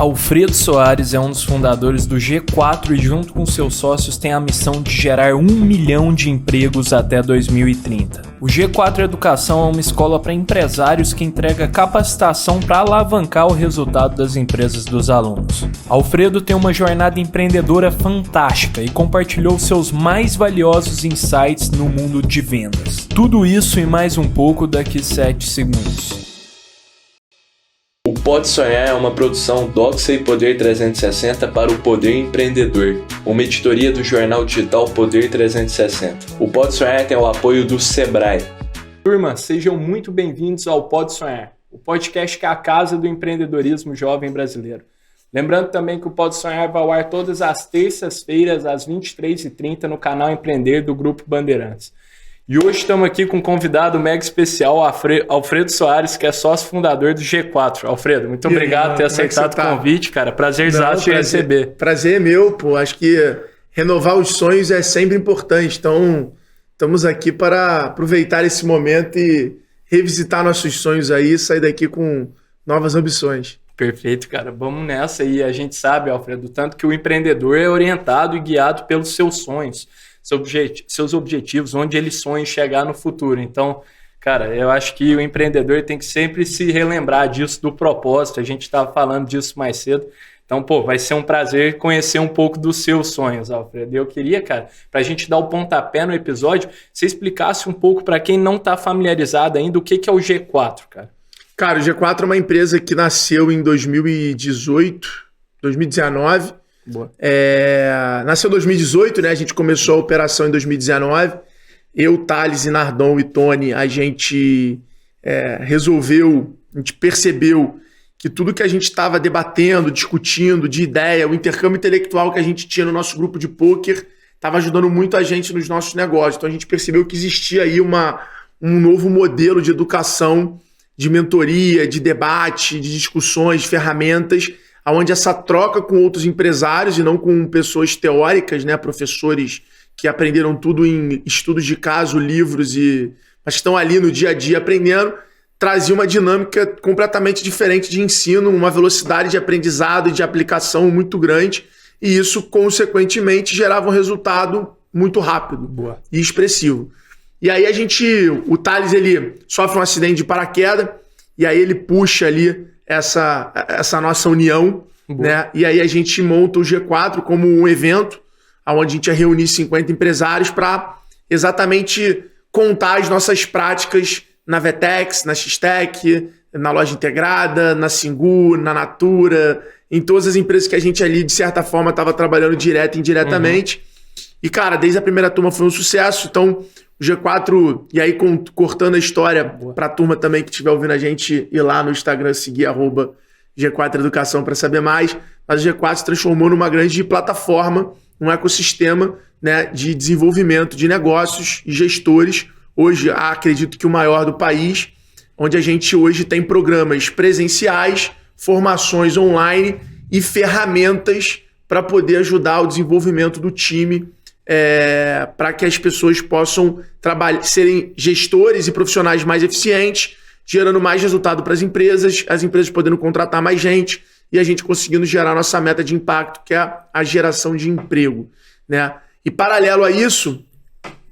Alfredo Soares é um dos fundadores do G4 e junto com seus sócios tem a missão de gerar 1 milhão de empregos até 2030. O G4 Educação é uma escola para empresários que entrega capacitação para alavancar o resultado das empresas dos alunos. Alfredo tem uma jornada empreendedora fantástica e compartilhou seus mais valiosos insights no mundo de vendas. Tudo isso e mais um pouco daqui 7 segundos. O Pode Sonhar é uma produção Doxa e Poder 360 para o Poder Empreendedor, uma editoria do jornal digital Poder 360. O Pode Sonhar tem o apoio do Sebrae. Turma, sejam muito bem-vindos ao Pode Sonhar, o podcast que é a casa do empreendedorismo jovem brasileiro. Lembrando também que o Pode Sonhar vai ao ar todas as terças-feiras às 23h30 no canal Empreender do Grupo Bandeirantes. E hoje estamos aqui com um convidado mega especial, Alfredo Soares, que é sócio fundador do G4. Alfredo, muito obrigado por ter aceitado o convite, cara. Prazerzaço te receber. Prazer é meu, pô. Acho que renovar os sonhos é sempre importante. Então, estamos aqui para aproveitar esse momento e revisitar nossos sonhos aí e sair daqui com novas ambições. Perfeito, cara. Vamos nessa. E a gente sabe, Alfredo, tanto que o empreendedor é orientado e guiado pelos seus sonhos. Seus objetivos, onde ele sonha em chegar no futuro. Então, cara, eu acho que o empreendedor tem que sempre se relembrar disso, do propósito. A gente estava falando disso mais cedo. Então, pô, vai ser um prazer conhecer um pouco dos seus sonhos, Alfredo. Eu queria, cara, para a gente dar o pontapé no episódio, você explicasse um pouco para quem não está familiarizado ainda o que é o G4, cara. Cara, o G4 é uma empresa que nasceu em 2018, 2019. Nasceu em 2018, né? A gente começou a operação em 2019. Eu, Thales, Nardon e Tony, a gente percebeu que tudo que a gente estava debatendo, discutindo, de ideia, o intercâmbio intelectual que a gente tinha no nosso grupo de pôquer estava ajudando muito a gente nos nossos negócios. Então a gente percebeu que existia aí um novo modelo de educação, de mentoria, de debate, de discussões, de ferramentas, onde essa troca com outros empresários e não com pessoas teóricas, né, professores que aprenderam tudo em estudos de caso, livros, mas estão ali no dia a dia aprendendo, trazia uma dinâmica completamente diferente de ensino, uma velocidade de aprendizado e de aplicação muito grande, e isso, consequentemente, gerava um resultado muito rápido e expressivo. E aí o Thales, ele sofre um acidente de paraquedas, e aí ele puxa ali essa nossa união, né? E aí a gente monta o G4 como um evento onde a gente ia reunir 50 empresários para exatamente contar as nossas práticas na Vetex, na X-Tech, na Loja Integrada, na Singu, na Natura, em todas as empresas que a gente ali, de certa forma, estava trabalhando direto e indiretamente. E, cara, desde a primeira turma foi um sucesso. Então, o G4, e aí cortando a história para a turma também que estiver ouvindo a gente ir lá no Instagram, seguir @G4 Educação para saber mais, mas o G4 se transformou numa grande plataforma, um ecossistema, né, de desenvolvimento de negócios e gestores. Hoje, acredito que o maior do país, onde a gente hoje tem programas presenciais, formações online e ferramentas para poder ajudar o desenvolvimento do time, para que as pessoas possam serem gestores e profissionais mais eficientes, gerando mais resultado para as empresas podendo contratar mais gente e a gente conseguindo gerar nossa meta de impacto, que é a geração de emprego, né? E paralelo a isso,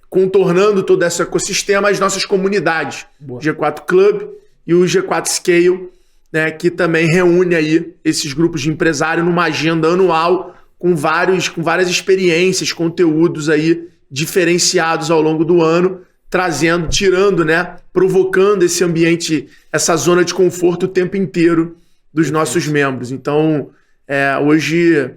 contornando todo esse ecossistema, as nossas comunidades, o G4 Club e o G4 Scale, né, que também reúne aí esses grupos de empresário numa agenda anual com várias experiências, conteúdos aí diferenciados ao longo do ano, tirando, né, provocando esse ambiente, essa zona de conforto o tempo inteiro dos nossos membros. Então, hoje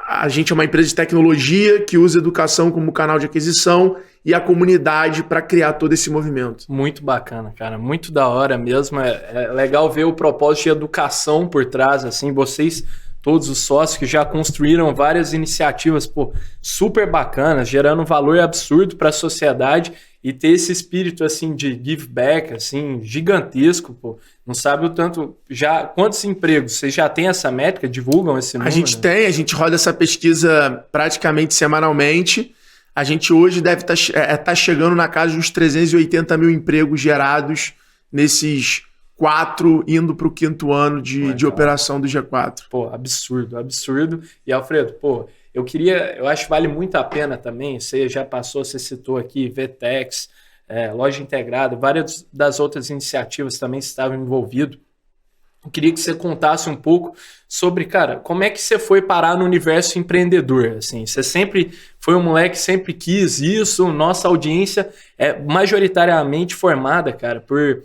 a gente é uma empresa de tecnologia que usa a educação como canal de aquisição e a comunidade para criar todo esse movimento. Muito bacana, cara. Muito da hora mesmo. É legal ver o propósito de educação por trás, assim, vocês... Todos os sócios que já construíram várias iniciativas, pô, super bacanas, gerando valor absurdo para a sociedade e ter esse espírito assim de give back, assim, gigantesco, pô. Não sabe o tanto, quantos empregos? Vocês já têm essa métrica? Divulgam esse número? A gente roda essa pesquisa praticamente semanalmente. A gente hoje deve estar chegando na casa dos 380 mil empregos gerados nesses 4, indo para o 5º ano de operação do G4. Pô, absurdo, absurdo. E, Alfredo, pô, eu acho que vale muito a pena também, você já passou, você citou aqui VTEX, Loja Integrada, várias das outras iniciativas também estavam envolvidas. Eu queria que você contasse um pouco sobre, cara, como é que você foi parar no universo empreendedor, assim, você sempre foi um moleque, sempre quis isso, nossa audiência é majoritariamente formada, cara, por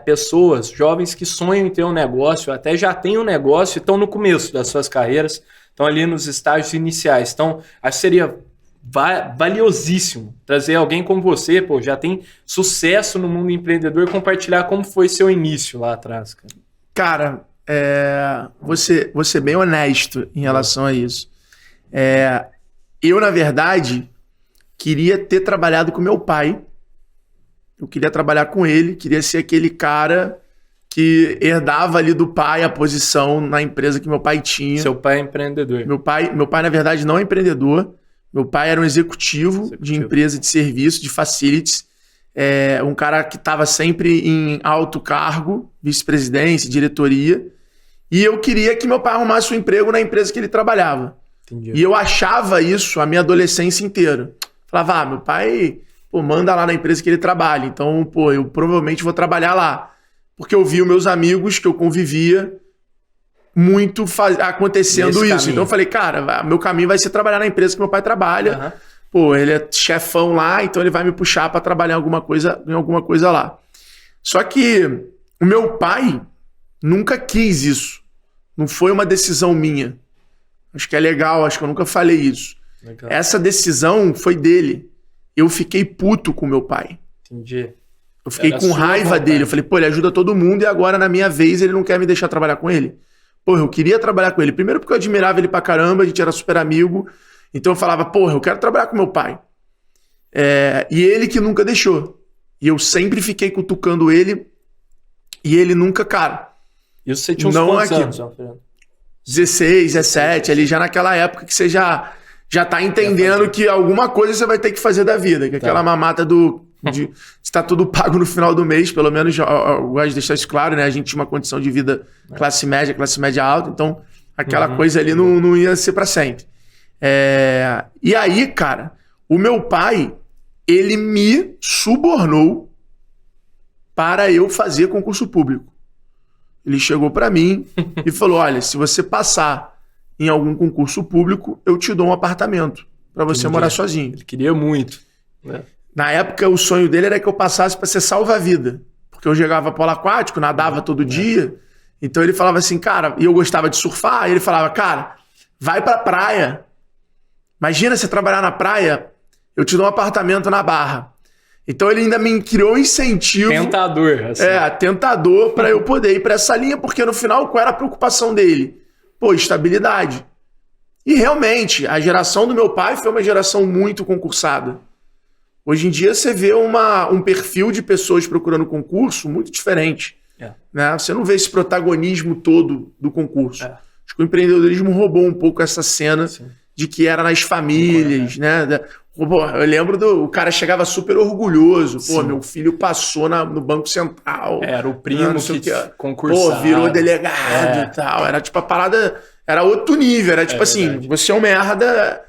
pessoas, jovens que sonham em ter um negócio, até já têm um negócio e estão no começo das suas carreiras, estão ali nos estágios iniciais, então acho que seria valiosíssimo trazer alguém como você, pô, já tem sucesso no mundo empreendedor, compartilhar como foi seu início lá atrás, cara. Cara, vou ser bem honesto em relação a isso. Eu, na verdade, queria ter trabalhado com meu pai. Eu queria trabalhar com ele, queria ser aquele cara que herdava ali do pai a posição na empresa que meu pai tinha. Seu pai é empreendedor. Meu pai, na verdade, não é empreendedor. Meu pai era um executivo de empresa de serviço, de facilities. Um cara que estava sempre em alto cargo, vice-presidência, diretoria, e eu queria que meu pai arrumasse um emprego na empresa que ele trabalhava. Entendi. E eu achava isso a minha adolescência inteira. Falava, meu pai, manda lá na empresa que ele trabalha, então, eu provavelmente vou trabalhar lá. Porque eu vi os meus amigos que eu convivia muito acontecendo isso. Caminho. Então eu falei, cara, meu caminho vai ser trabalhar na empresa que meu pai trabalha. Ele é chefão lá, então ele vai me puxar para trabalhar em alguma coisa lá. Só que o meu pai nunca quis isso. Não foi uma decisão minha. Acho que é legal, acho que eu nunca falei isso. Legal. Essa decisão foi dele. Eu fiquei puto com meu pai. Entendi. Eu fiquei com raiva dele. Eu falei, ele ajuda todo mundo e agora na minha vez ele não quer me deixar trabalhar com ele. Eu queria trabalhar com ele. Primeiro porque eu admirava ele pra caramba, a gente era super amigo. Então eu falava, eu quero trabalhar com meu pai. E ele que nunca deixou. E eu sempre fiquei cutucando ele. E ele nunca, cara. E você tinha uns quantos anos, Alfredo? 16, 17, ali já naquela época que você já tá entendendo que alguma coisa você vai ter que fazer da vida. Que aquela mamata está tudo pago no final do mês, pelo menos eu gosto de deixar isso claro, né? A gente tinha uma condição de vida classe média alta, então aquela coisa ali não ia ser para sempre. E aí, cara, o meu pai, ele me subornou para eu fazer concurso público. Ele chegou para mim e falou, olha, se você passar em algum concurso público, eu te dou um apartamento para você morar sozinho. Ele queria muito, né? Na época, o sonho dele era que eu passasse para ser salva-vida, porque eu jogava polo aquático, nadava todo dia. Então ele falava assim, cara, e eu gostava de surfar, e ele falava, cara, vai pra praia. Imagina você trabalhar na praia, eu te dou um apartamento na Barra. Então ele ainda me criou um incentivo. Tentador. Assim. Tentador para eu poder ir para essa linha, porque no final, qual era a preocupação dele? Estabilidade. E realmente, a geração do meu pai foi uma geração muito concursada. Hoje em dia você vê um perfil de pessoas procurando concurso muito diferente. Né? Você não vê esse protagonismo todo do concurso. Acho que o empreendedorismo roubou um pouco essa cena de que era nas famílias, né? Eu lembro o cara chegava super orgulhoso. Meu filho passou no Banco Central. Era o primo que concursava. Virou delegado e tal. Era tipo a parada, era outro nível. Era tipo assim, verdade. Você é um merda,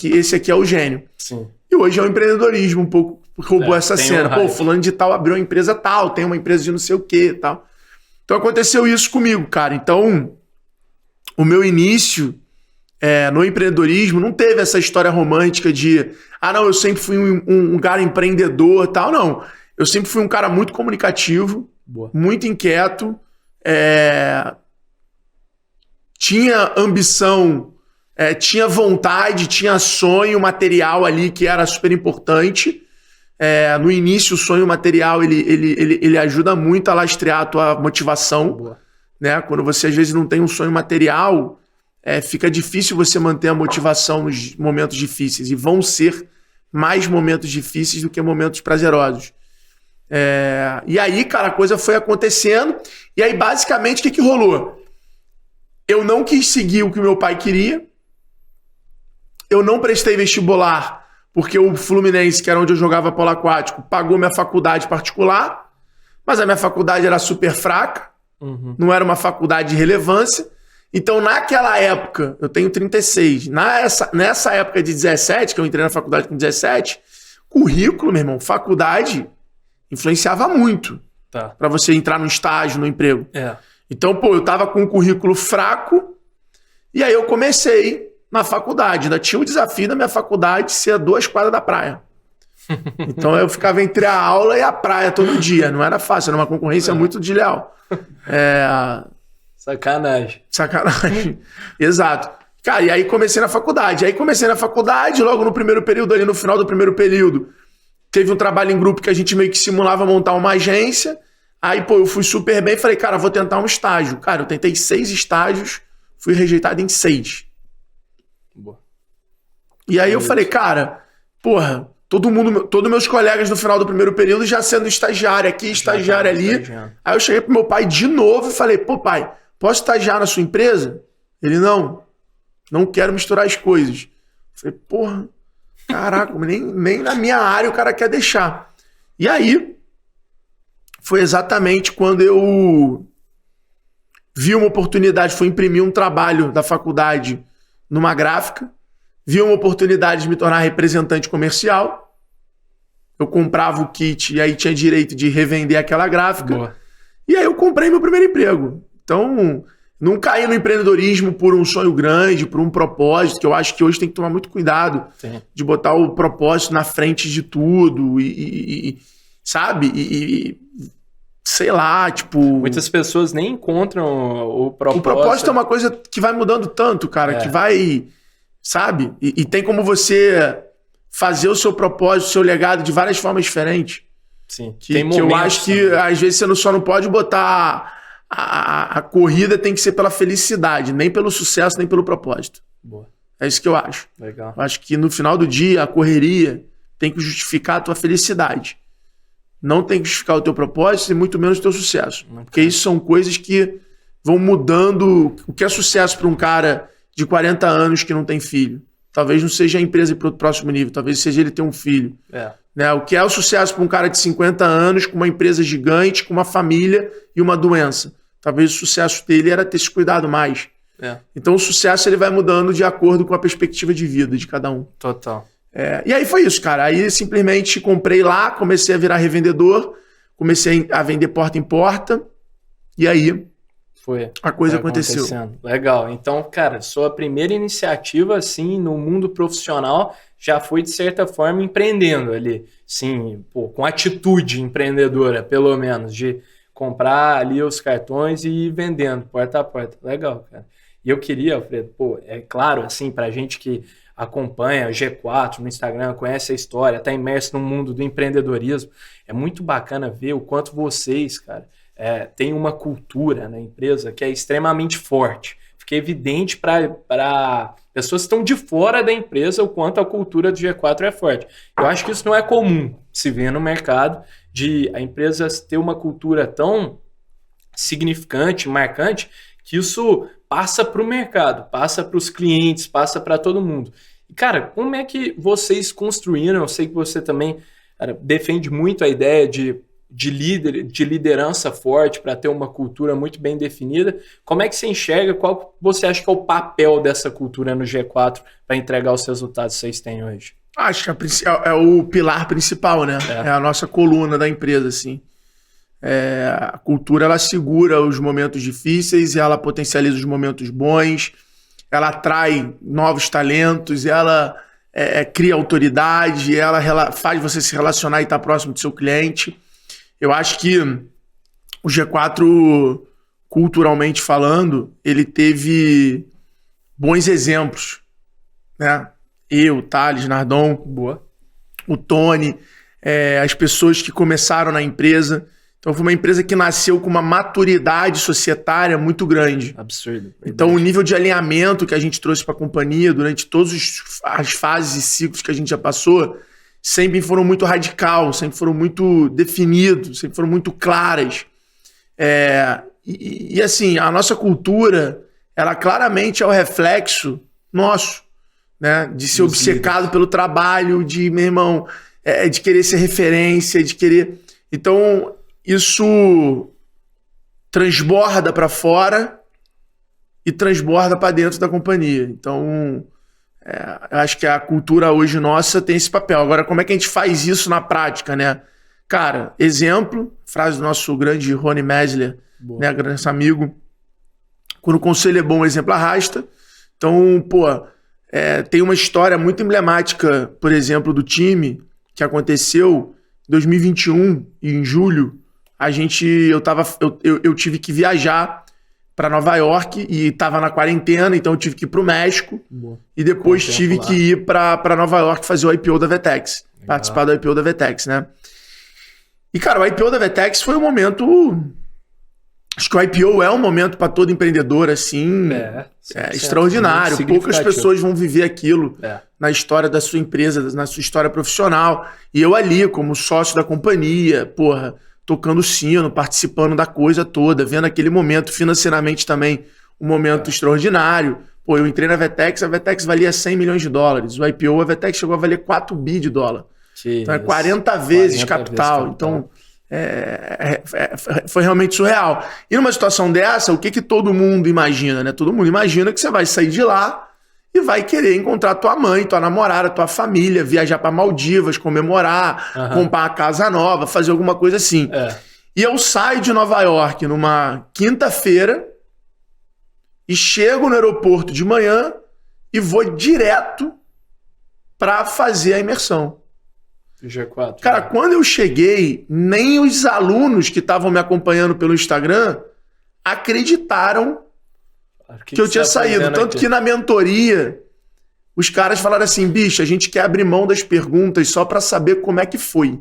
esse aqui é o gênio. Sim. E hoje é o empreendedorismo um pouco roubou essa cena. Fulano de tal abriu uma empresa tal, tem uma empresa de não sei o que e tal. Então aconteceu isso comigo, cara. Então, o meu início no empreendedorismo não teve essa história romântica de eu sempre fui um cara empreendedor e tal. Não. Eu sempre fui um cara muito comunicativo, muito inquieto, tinha ambição, tinha vontade, tinha sonho material ali que era super importante. No início, o sonho material ele ajuda muito a lastrear a tua motivação. Né? Quando você às vezes não tem um sonho material, fica difícil você manter a motivação nos momentos difíceis. E vão ser mais momentos difíceis do que momentos prazerosos. E aí, cara, a coisa foi acontecendo. E aí, basicamente, o que rolou? Eu não quis seguir o que o meu pai queria. Eu não prestei vestibular, porque o Fluminense, que era onde eu jogava polo aquático, pagou minha faculdade particular. mas a minha faculdade era super fraca, não era uma faculdade de relevância. Então, naquela época, eu tenho 36, nessa época de 17, que eu entrei na faculdade com 17, currículo, meu irmão, faculdade influenciava muito para você entrar no estágio, no emprego. Então, pô, eu tava com um currículo fraco e aí eu comecei na faculdade. Ainda tinha o desafio da minha faculdade ser a 2 quadras da praia. Então eu ficava entre a aula e a praia todo dia. Não era fácil, era uma concorrência muito desleal. Sacanagem. Exato. Cara, e aí comecei na faculdade. Logo no primeiro período, ali no final do primeiro período, teve um trabalho em grupo que a gente meio que simulava montar uma agência. Aí, pô, eu fui super bem, falei, cara, vou tentar um estágio. Cara, eu tentei 6 estágios, fui rejeitado em 6. Boa. E aí eu falei, cara, porra, todos meus colegas no final do primeiro período já sendo estagiário aqui, estagiário ali. Aí eu cheguei pro meu pai de novo e falei, pô, pai, posso estagiar na sua empresa? Ele, não quero misturar as coisas. Eu falei, porra, caraca, nem na minha área o cara quer deixar. E aí, foi exatamente quando eu vi uma oportunidade, foi imprimir um trabalho da faculdade numa gráfica, vi uma oportunidade de me tornar representante comercial, eu comprava o kit e aí tinha direito de revender aquela gráfica. Boa. E aí eu comprei meu primeiro emprego. Então, não caí no empreendedorismo por um sonho grande, por um propósito, que eu acho que hoje tem que tomar muito cuidado de botar o propósito na frente de tudo sabe? Sei lá, tipo... Muitas pessoas nem encontram o propósito. O propósito é uma coisa que vai mudando tanto, cara, que vai... Sabe? E tem como você fazer o seu propósito, o seu legado de várias formas diferentes. Sim. Que eu acho que, às vezes, você só não pode botar... A corrida tem que ser pela felicidade, nem pelo sucesso, nem pelo propósito. Boa. É isso que eu acho. Legal. Eu acho que no final do dia, a correria tem que justificar a tua felicidade. Não tem que justificar o teu propósito e muito menos o teu sucesso. Porque isso são coisas que vão mudando. O que é sucesso para um cara de 40 anos que não tem filho? Talvez não seja a empresa ir para o próximo nível, talvez seja ele ter um filho. Né? O que é o sucesso para um cara de 50 anos com uma empresa gigante, com uma família e uma doença? Talvez o sucesso dele era ter se cuidado mais. Então o sucesso ele vai mudando de acordo com a perspectiva de vida de cada um. Total. E aí foi isso, cara. Aí simplesmente comprei lá, comecei a virar revendedor, comecei a vender porta em porta, e aí a coisa aconteceu. Legal. Então, cara, sua primeira iniciativa, assim, no mundo profissional já foi, de certa forma, empreendendo ali. Sim, pô, com atitude empreendedora, pelo menos, de comprar ali os cartões e ir vendendo porta a porta. Legal, cara. E eu queria, Alfredo, pô, é claro, assim, pra gente que acompanha o G4 no Instagram, conhece a história, está imerso no mundo do empreendedorismo, é muito bacana ver o quanto vocês, cara, têm uma cultura na empresa que é extremamente forte. Fica evidente para pessoas que estão de fora da empresa o quanto a cultura do G4 é forte. Eu acho que isso não é comum se ver no mercado, de a empresa ter uma cultura tão significante, marcante, que isso passa para o mercado, passa para os clientes, passa para todo mundo. E, cara, como é que vocês construíram? Eu sei que você também, cara, defende muito a ideia de liderança forte para ter uma cultura muito bem definida. Como é que você enxerga? Qual você acha que é o papel dessa cultura no G4 para entregar os resultados que vocês têm hoje? Acho que é o pilar principal, né? É a nossa coluna da empresa, assim. A cultura, ela segura os momentos difíceis, ela potencializa os momentos bons, ela atrai novos talentos, ela cria autoridade, ela faz você se relacionar e estar próximo do seu cliente. Eu acho que o G4, culturalmente falando, ele teve bons exemplos, né? Eu, Thales, Nardon, o Tony, as pessoas que começaram na empresa. Então foi uma empresa que nasceu com uma maturidade societária muito grande. Absurdo. Então o nível de alinhamento que a gente trouxe para a companhia durante todas as fases e ciclos que a gente já passou, sempre foram muito radical, sempre foram muito definidos, sempre foram muito claras. E assim, a nossa cultura, ela claramente é o reflexo nosso, né? De ser obcecado pelo trabalho, de, meu irmão, de querer ser referência, de querer... Então, isso transborda para fora e transborda para dentro da companhia. Então, eu acho que a cultura hoje nossa tem esse papel. Agora, como é que a gente faz isso na prática, né? Cara, exemplo, frase do nosso grande Rony Mesler, né, grande amigo, quando o conselho é bom, o exemplo arrasta. Então, tem uma história muito emblemática, por exemplo, do time, que aconteceu em 2021, em julho. Eu tive que viajar para Nova York e estava na quarentena, então eu tive que ir para o México. E depois tive que ir para Nova York fazer o IPO da Vetex, participar do IPO da Vetex, né? E, cara, o IPO da Vetex foi um momento... Acho que o IPO é um momento para todo empreendedor, assim, extraordinário. Poucas pessoas vão viver aquilo na história da sua empresa, na sua história profissional. E eu ali, como sócio da companhia, tocando sino, participando da coisa toda, vendo aquele momento financeiramente também, um momento extraordinário. Eu entrei na Vetex, a Vetex valia $100 milhões. O IPO, a Vetex chegou a valer $4 bi. Então é 40 vezes capital. Então... foi realmente surreal. E numa situação dessa, o que todo mundo imagina, né? Todo mundo imagina que você vai sair de lá e vai querer encontrar tua mãe, tua namorada, tua família, viajar para Maldivas, comemorar, comprar uma casa nova, fazer alguma coisa assim. E eu saio de Nova York numa quinta-feira e chego no aeroporto de manhã e vou direto para fazer a imersão. G4. Cara, quando eu cheguei, nem os alunos que estavam me acompanhando pelo Instagram acreditaram que eu tinha saído. Tanto que na mentoria, os caras falaram assim, bicho, a gente quer abrir mão das perguntas só para saber como é que foi.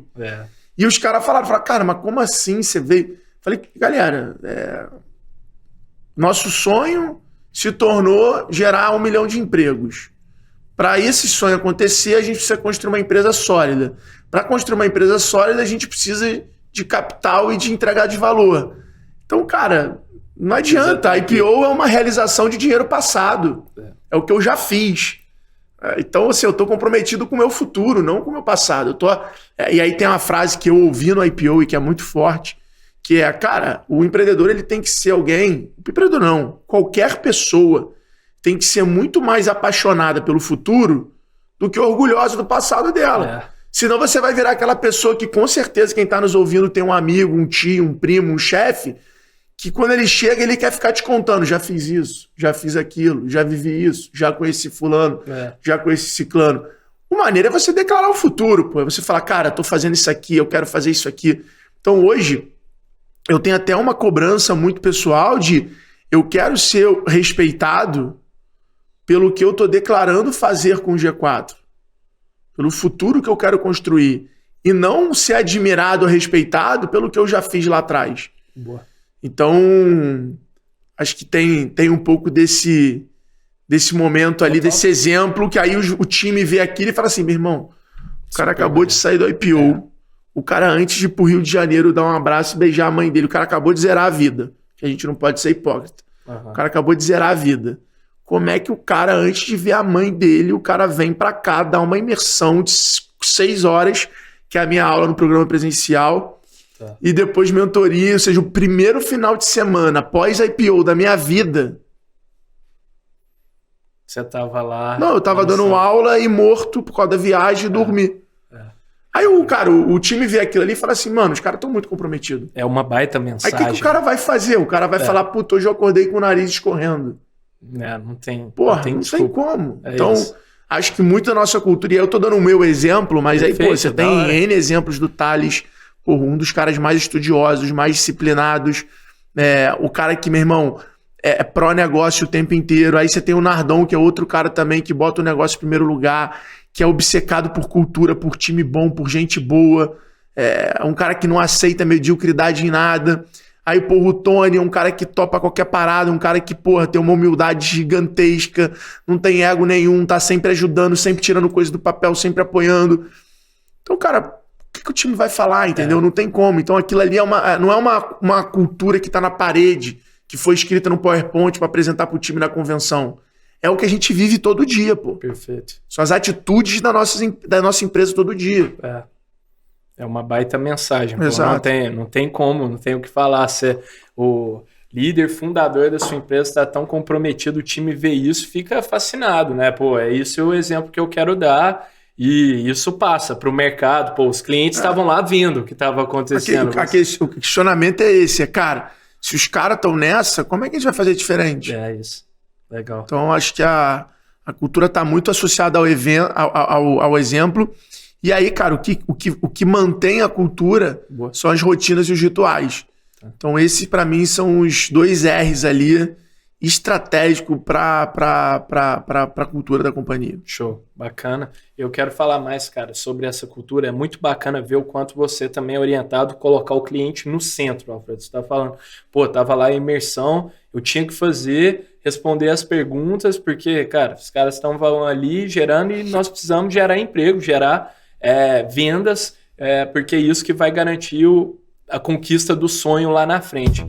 E os caras falaram, cara, mas como assim você veio? Falei, galera, nosso sonho se tornou gerar 1 milhão de empregos. Para esse sonho acontecer, a gente precisa construir uma empresa sólida. Para construir uma empresa sólida, a gente precisa de capital e de entregar de valor. Então, cara, não adianta. A IPO é uma realização de dinheiro passado. É o que eu já fiz. Então, assim, eu estou comprometido com o meu futuro, não com o meu passado. E aí tem uma frase que eu ouvi no IPO e que é muito forte, que é, cara, o empreendedor ele tem que ser alguém... O empreendedor não. Qualquer pessoa tem que ser muito mais apaixonada pelo futuro do que orgulhosa do passado dela. Senão você vai virar aquela pessoa que, com certeza, quem está nos ouvindo tem um amigo, um tio, um primo, um chefe, que quando ele chega, ele quer ficar te contando, já fiz isso, já fiz aquilo, já vivi isso, já conheci fulano, já conheci ciclano. Uma maneira é você declarar o futuro, é você falar, cara, tô fazendo isso aqui, eu quero fazer isso aqui. Então hoje, eu tenho até uma cobrança muito pessoal de eu quero ser respeitado pelo que eu estou declarando fazer com o G4, pelo futuro que eu quero construir, e não ser admirado ou respeitado pelo que eu já fiz lá atrás. Então, acho que tem um pouco desse momento ali, desse exemplo, que aí o time vê aquilo e fala assim, meu irmão, o cara acabou de sair do IPO, o cara antes de ir pro Rio de Janeiro dar um abraço e beijar a mãe dele, o cara acabou de zerar a vida, que a gente não pode ser hipócrita. O cara acabou de zerar a vida. Como é que o cara, antes de ver a mãe dele, o cara vem pra cá, dá uma imersão de 6 horas, que é a minha aula no programa presencial, e depois mentoria, ou seja, o primeiro final de semana após a IPO da minha vida. Você tava lá... Não, eu tava dando aula e morto por causa da viagem e dormi. Aí o time vê aquilo ali e fala assim, mano, os caras estão muito comprometidos. É uma baita mensagem. Aí o que o cara vai fazer? O cara vai falar, puta, hoje eu acordei com o nariz escorrendo. Não tem. Porra, não tem como. Então, acho que muito da nossa cultura, e eu tô dando o meu exemplo, mas aí, você tem N exemplos do Thales, um dos caras mais estudiosos, mais disciplinados, o cara que, meu irmão, é pró-negócio o tempo inteiro. Aí você tem o Nardão, que é outro cara também que bota o negócio em primeiro lugar, que é obcecado por cultura, por time bom, por gente boa. É um cara que não aceita mediocridade em nada. Aí, o Tony é um cara que topa qualquer parada, um cara que, tem uma humildade gigantesca, não tem ego nenhum, tá sempre ajudando, sempre tirando coisa do papel, sempre apoiando. Então, cara, o que o time vai falar, entendeu? Não tem como. Então, aquilo ali não é uma cultura que tá na parede, que foi escrita no PowerPoint para apresentar pro time na convenção. É o que a gente vive todo dia, Perfeito. São as atitudes da nossa empresa todo dia. É uma baita mensagem. Pô, Exato. não tem como, não tem o que falar. Você, o líder, fundador da sua empresa está tão comprometido, o time vê isso, fica fascinado, né? Pô, é isso o exemplo que eu quero dar e isso passa para o mercado. Pô, os clientes estavam lá vendo o que estava acontecendo. O questionamento é esse, cara, se os caras estão nessa, como é que a gente vai fazer diferente? É isso. Legal. Então, acho que a cultura está muito associada ao exemplo. E aí, cara, o que mantém a cultura são as rotinas e os rituais. Então, esses, para mim, são os 2 R's ali, estratégico para a cultura da companhia. Show, bacana. Eu quero falar mais, cara, sobre essa cultura. É muito bacana ver o quanto você também é orientado a colocar o cliente no centro, Alfredo. Você está falando, pô, tava lá em imersão, eu tinha que responder as perguntas, porque, cara, os caras estão ali gerando e nós precisamos gerar emprego, gerar vendas, porque é isso que vai garantir a conquista do sonho lá na frente.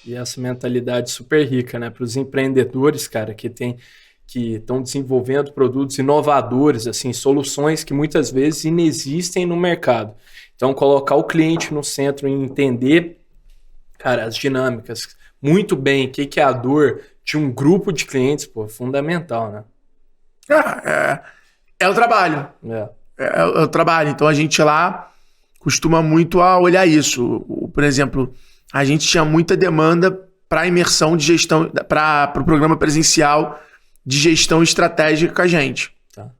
E essa mentalidade super rica, né? Para os empreendedores, cara, que estão desenvolvendo produtos inovadores, assim, soluções que muitas vezes inexistem no mercado. Então, colocar o cliente no centro e entender, cara, as dinâmicas muito bem, o que é a dor de um grupo de clientes, pô, fundamental, né? É o trabalho. É o trabalho. Então, a gente lá costuma muito a olhar isso. Por exemplo, a gente tinha muita demanda para imersão de gestão, para o programa presencial de gestão estratégica com a gente. Tá.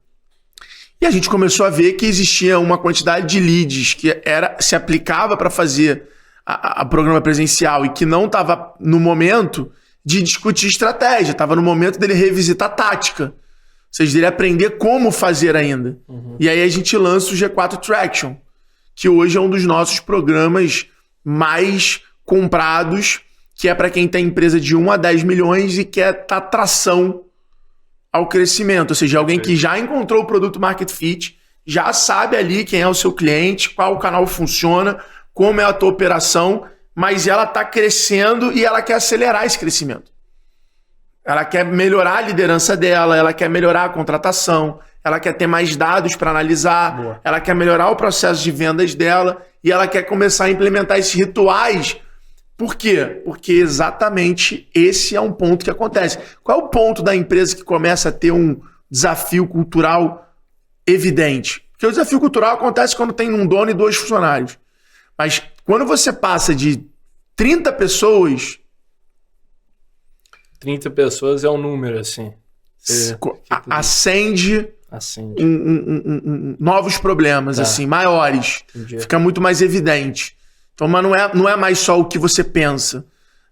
E a gente começou a ver que existia uma quantidade de leads que se aplicava para fazer a programa presencial e que não estava no momento de discutir estratégia, estava no momento dele revisitar a tática, ou seja, dele aprender como fazer ainda. Uhum. E aí a gente lança o G4 Traction, que hoje é um dos nossos programas mais comprados, que é para quem tem empresa de 1 a 10 milhões e quer dar tração ao crescimento. Ou seja, alguém que já encontrou o produto market fit, já sabe ali quem é o seu cliente, qual o canal funciona, como é a tua operação, mas ela está crescendo e ela quer acelerar esse crescimento. Ela quer melhorar a liderança dela, ela quer melhorar a contratação, ela quer ter mais dados para analisar, Boa. Ela quer melhorar o processo de vendas dela e ela quer começar a implementar esses rituais. Por quê? Porque exatamente esse é um ponto que acontece. Qual é o ponto da empresa que começa a ter um desafio cultural evidente? Porque o desafio cultural acontece quando tem um dono e 2 funcionários. Mas quando você passa de 30 pessoas... 30 pessoas é um número, assim. Acende novos problemas, assim, maiores. Entendi. Fica muito mais evidente. Então, mas não é mais só o que você pensa.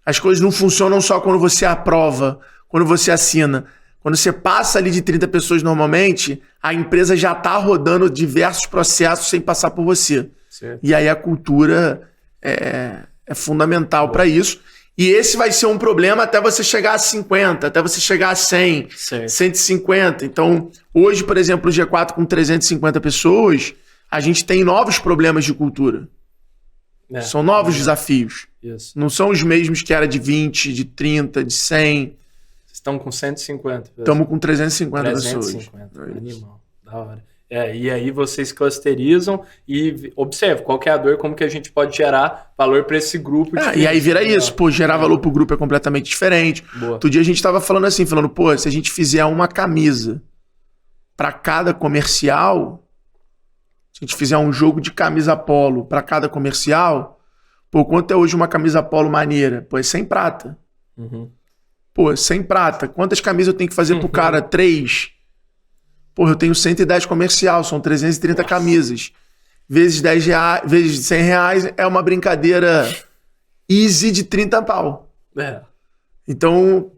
As coisas não funcionam só quando você aprova, quando você assina. Quando você passa ali de 30 pessoas normalmente, a empresa já está rodando diversos processos sem passar por você. Certo. E aí a cultura é fundamental para isso. E esse vai ser um problema até você chegar a 50, até você chegar a 100, certo. 150. Então, hoje, por exemplo, o G4 com 350 pessoas, a gente tem novos problemas de cultura. São novos desafios. Isso. Não são os mesmos que era de 20, de 30, de 100. Vocês estão com 150 pessoas. Estamos com 350 pessoas. 350, animal. Da hora. E aí vocês clusterizam e observam qual que é a dor, como que a gente pode gerar valor para esse grupo. E aí vira isso, gerar valor para o grupo é completamente diferente. Boa. Outro dia a gente estava falando assim, se a gente fizer uma camisa para cada comercial, se a gente fizer um jogo de camisa polo para cada comercial, quanto é hoje uma camisa polo maneira? É 100 prata. Uhum. 100 prata. Quantas camisas eu tenho que fazer pro cara? 3. Eu tenho 110 comercial, são 330 camisas. Vezes 10 reais, vezes 100 reais é uma brincadeira easy de 30 pau. Então,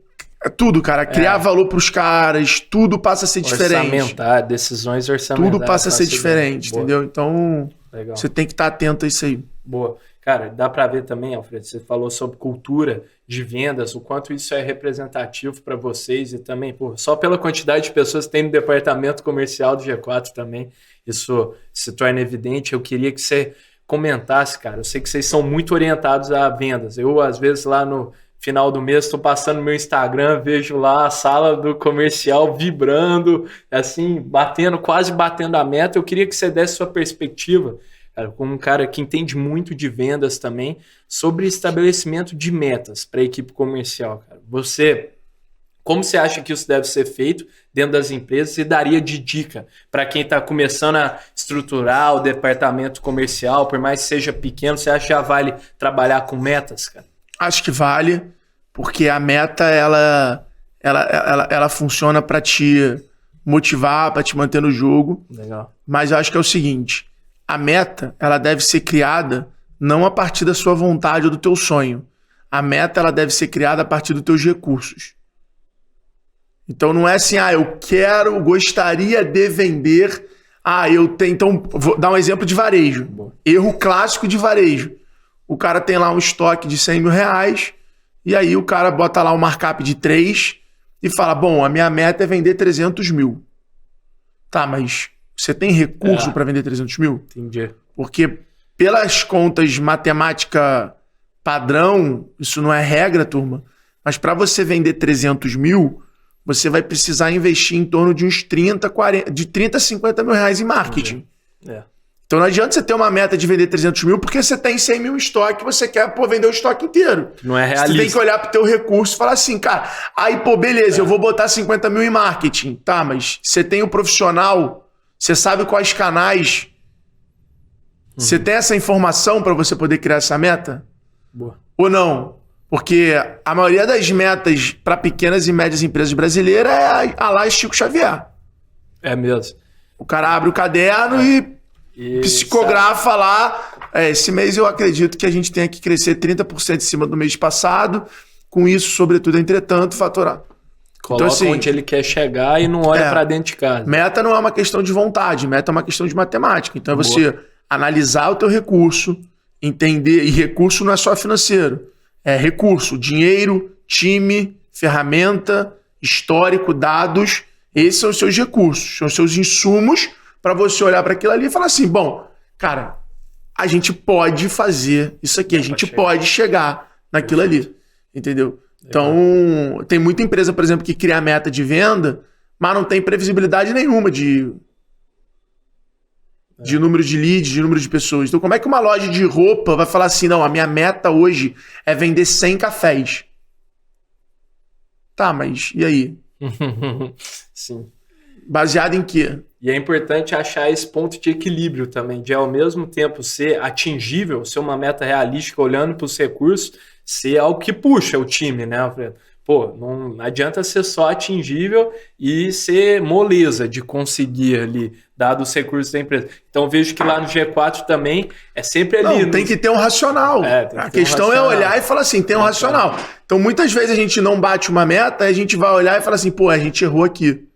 é tudo, cara. Criar valor pros caras, tudo passa a ser diferente. Decisões orçamentárias. Tudo passa a ser diferente, entendeu? Então, legal. Você tem que estar atento a isso aí. Boa. Cara, dá para ver também, Alfredo, você falou sobre cultura de vendas, o quanto isso é representativo para vocês e também, só pela quantidade de pessoas que tem no departamento comercial do G4 também, isso se torna evidente. Eu queria que você comentasse, cara, eu sei que vocês são muito orientados a vendas. Eu, às vezes, lá no final do mês, estou passando no meu Instagram, vejo lá a sala do comercial vibrando, assim, quase batendo a meta. Eu queria que você desse sua perspectiva, cara, como um cara que entende muito de vendas também, sobre estabelecimento de metas para a equipe comercial, cara. Como você acha que isso deve ser feito dentro das empresas e daria de dica para quem está começando a estruturar o departamento comercial, por mais que seja pequeno, você acha que já vale trabalhar com metas, cara? Acho que vale, porque a meta, ela funciona para te motivar, para te manter no jogo. Legal. Mas eu acho que é o seguinte, a meta, ela deve ser criada não a partir da sua vontade ou do teu sonho. A meta, ela deve ser criada a partir dos teus recursos. Então não é assim, gostaria de vender, então vou dar um exemplo de varejo. Boa. Erro clássico de varejo. O cara tem lá um estoque de 100 mil reais, e aí o cara bota lá um markup de 3 e fala, bom, a minha meta é vender 300 mil. Tá, mas você tem recurso para vender 300 mil? Entendi. Porque pelas contas matemática padrão, isso não é regra, turma, mas para você vender 300 mil, você vai precisar investir em torno de uns 30 a 50 mil reais em marketing. Então não adianta você ter uma meta de vender 300 mil porque você tem 100 mil em estoque e você quer vender o estoque inteiro. Não é realista. Você tem que olhar pro teu recurso e falar assim, cara, beleza, eu vou botar 50 mil em marketing. Tá, mas você tem o profissional, você sabe quais canais, você tem essa informação para você poder criar essa meta? Boa. Ou não? Porque a maioria das metas para pequenas e médias empresas brasileiras é a lá Chico Xavier. É mesmo. O cara abre o caderno e psicografa lá. Esse mês eu acredito que a gente tenha que crescer 30% em cima do mês passado. Com isso, sobretudo, entretanto, faturar. Coloca então, assim, onde ele quer chegar e não olha para dentro de casa. Meta não é uma questão de vontade, meta é uma questão de matemática. Então é você analisar o teu recurso, entender, e recurso não é só financeiro. É recurso, dinheiro, time, ferramenta, histórico, dados. Esses são os seus recursos, são os seus insumos para você olhar para aquilo ali e falar assim, bom, cara, a gente pode fazer isso aqui, a gente pode chegar naquilo ali, entendeu? Então, tem muita empresa, por exemplo, que cria a meta de venda, mas não tem previsibilidade nenhuma de número de leads, de número de pessoas. Então, como é que uma loja de roupa vai falar assim, não, a minha meta hoje é vender 100 cafés? Tá, mas e aí? Sim. Baseado em quê? E é importante achar esse ponto de equilíbrio também, de ao mesmo tempo ser atingível, ser uma meta realística, olhando para os recursos, ser algo que puxa o time, né, Alfredo? Pô, não adianta ser só atingível e ser moleza de conseguir ali, dados os recursos da empresa. Então vejo que lá no G4 também é sempre ali... Não, tem que ter um racional. A questão é olhar e falar assim, tem um racional. Então muitas vezes a gente não bate uma meta, a gente vai olhar e falar assim, pô, a gente errou aqui.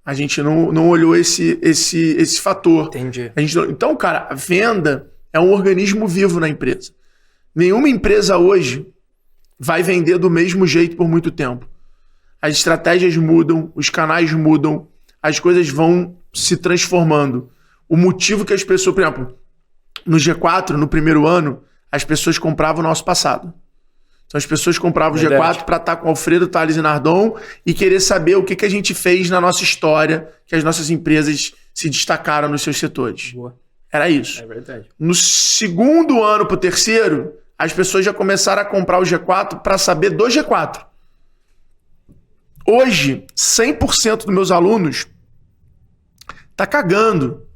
A gente não olhou esse fator. Entendi. Então, cara, a venda é um organismo vivo na empresa. Nenhuma empresa hoje vai vender do mesmo jeito por muito tempo. As estratégias mudam, os canais mudam, as coisas vão se transformando. O motivo que as pessoas, por exemplo, no G4, no primeiro ano, as pessoas compravam o nosso passado. Então as pessoas compravam o G4 para estar com Alfredo, Thales e Nardon e querer saber o que a gente fez na nossa história, que as nossas empresas se destacaram nos seus setores. Boa. Era isso. É verdade. No segundo ano para o terceiro, as pessoas já começaram a comprar o G4 para saber do G4. Hoje, 100% dos meus alunos tá cagando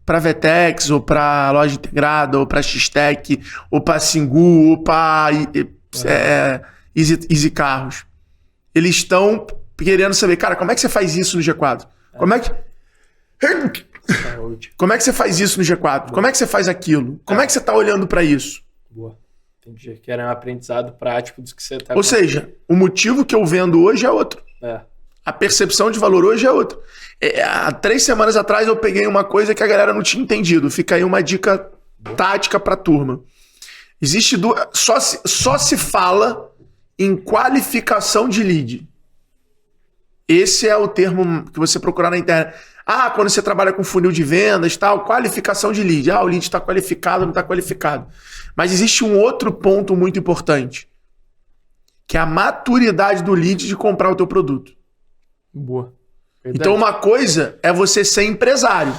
para Vetex, ou para Loja Integrada, ou para X-Tech, ou para Singu, ou para Easy Carros. Eles estão querendo saber, cara, como é que você faz isso no G4? Como é que você faz isso no G4? Como é que você faz aquilo? Como é que você tá olhando para isso? Boa. Entendi. Que era um aprendizado prático dos que você está... Ou seja, o motivo que eu vendo hoje é outro. A percepção de valor hoje é outra. Há 3 semanas atrás eu peguei uma coisa que a galera não tinha entendido. Fica aí uma dica tática para a turma. Existe só se fala em qualificação de lead. Esse é o termo que você procurar na internet. Quando você trabalha com funil de vendas, tal, qualificação de lead. O lead está qualificado, não está qualificado. Mas existe um outro ponto muito importante, que é a maturidade do lead de comprar o teu produto. Boa. Verdade. Então, uma coisa é você ser empresário.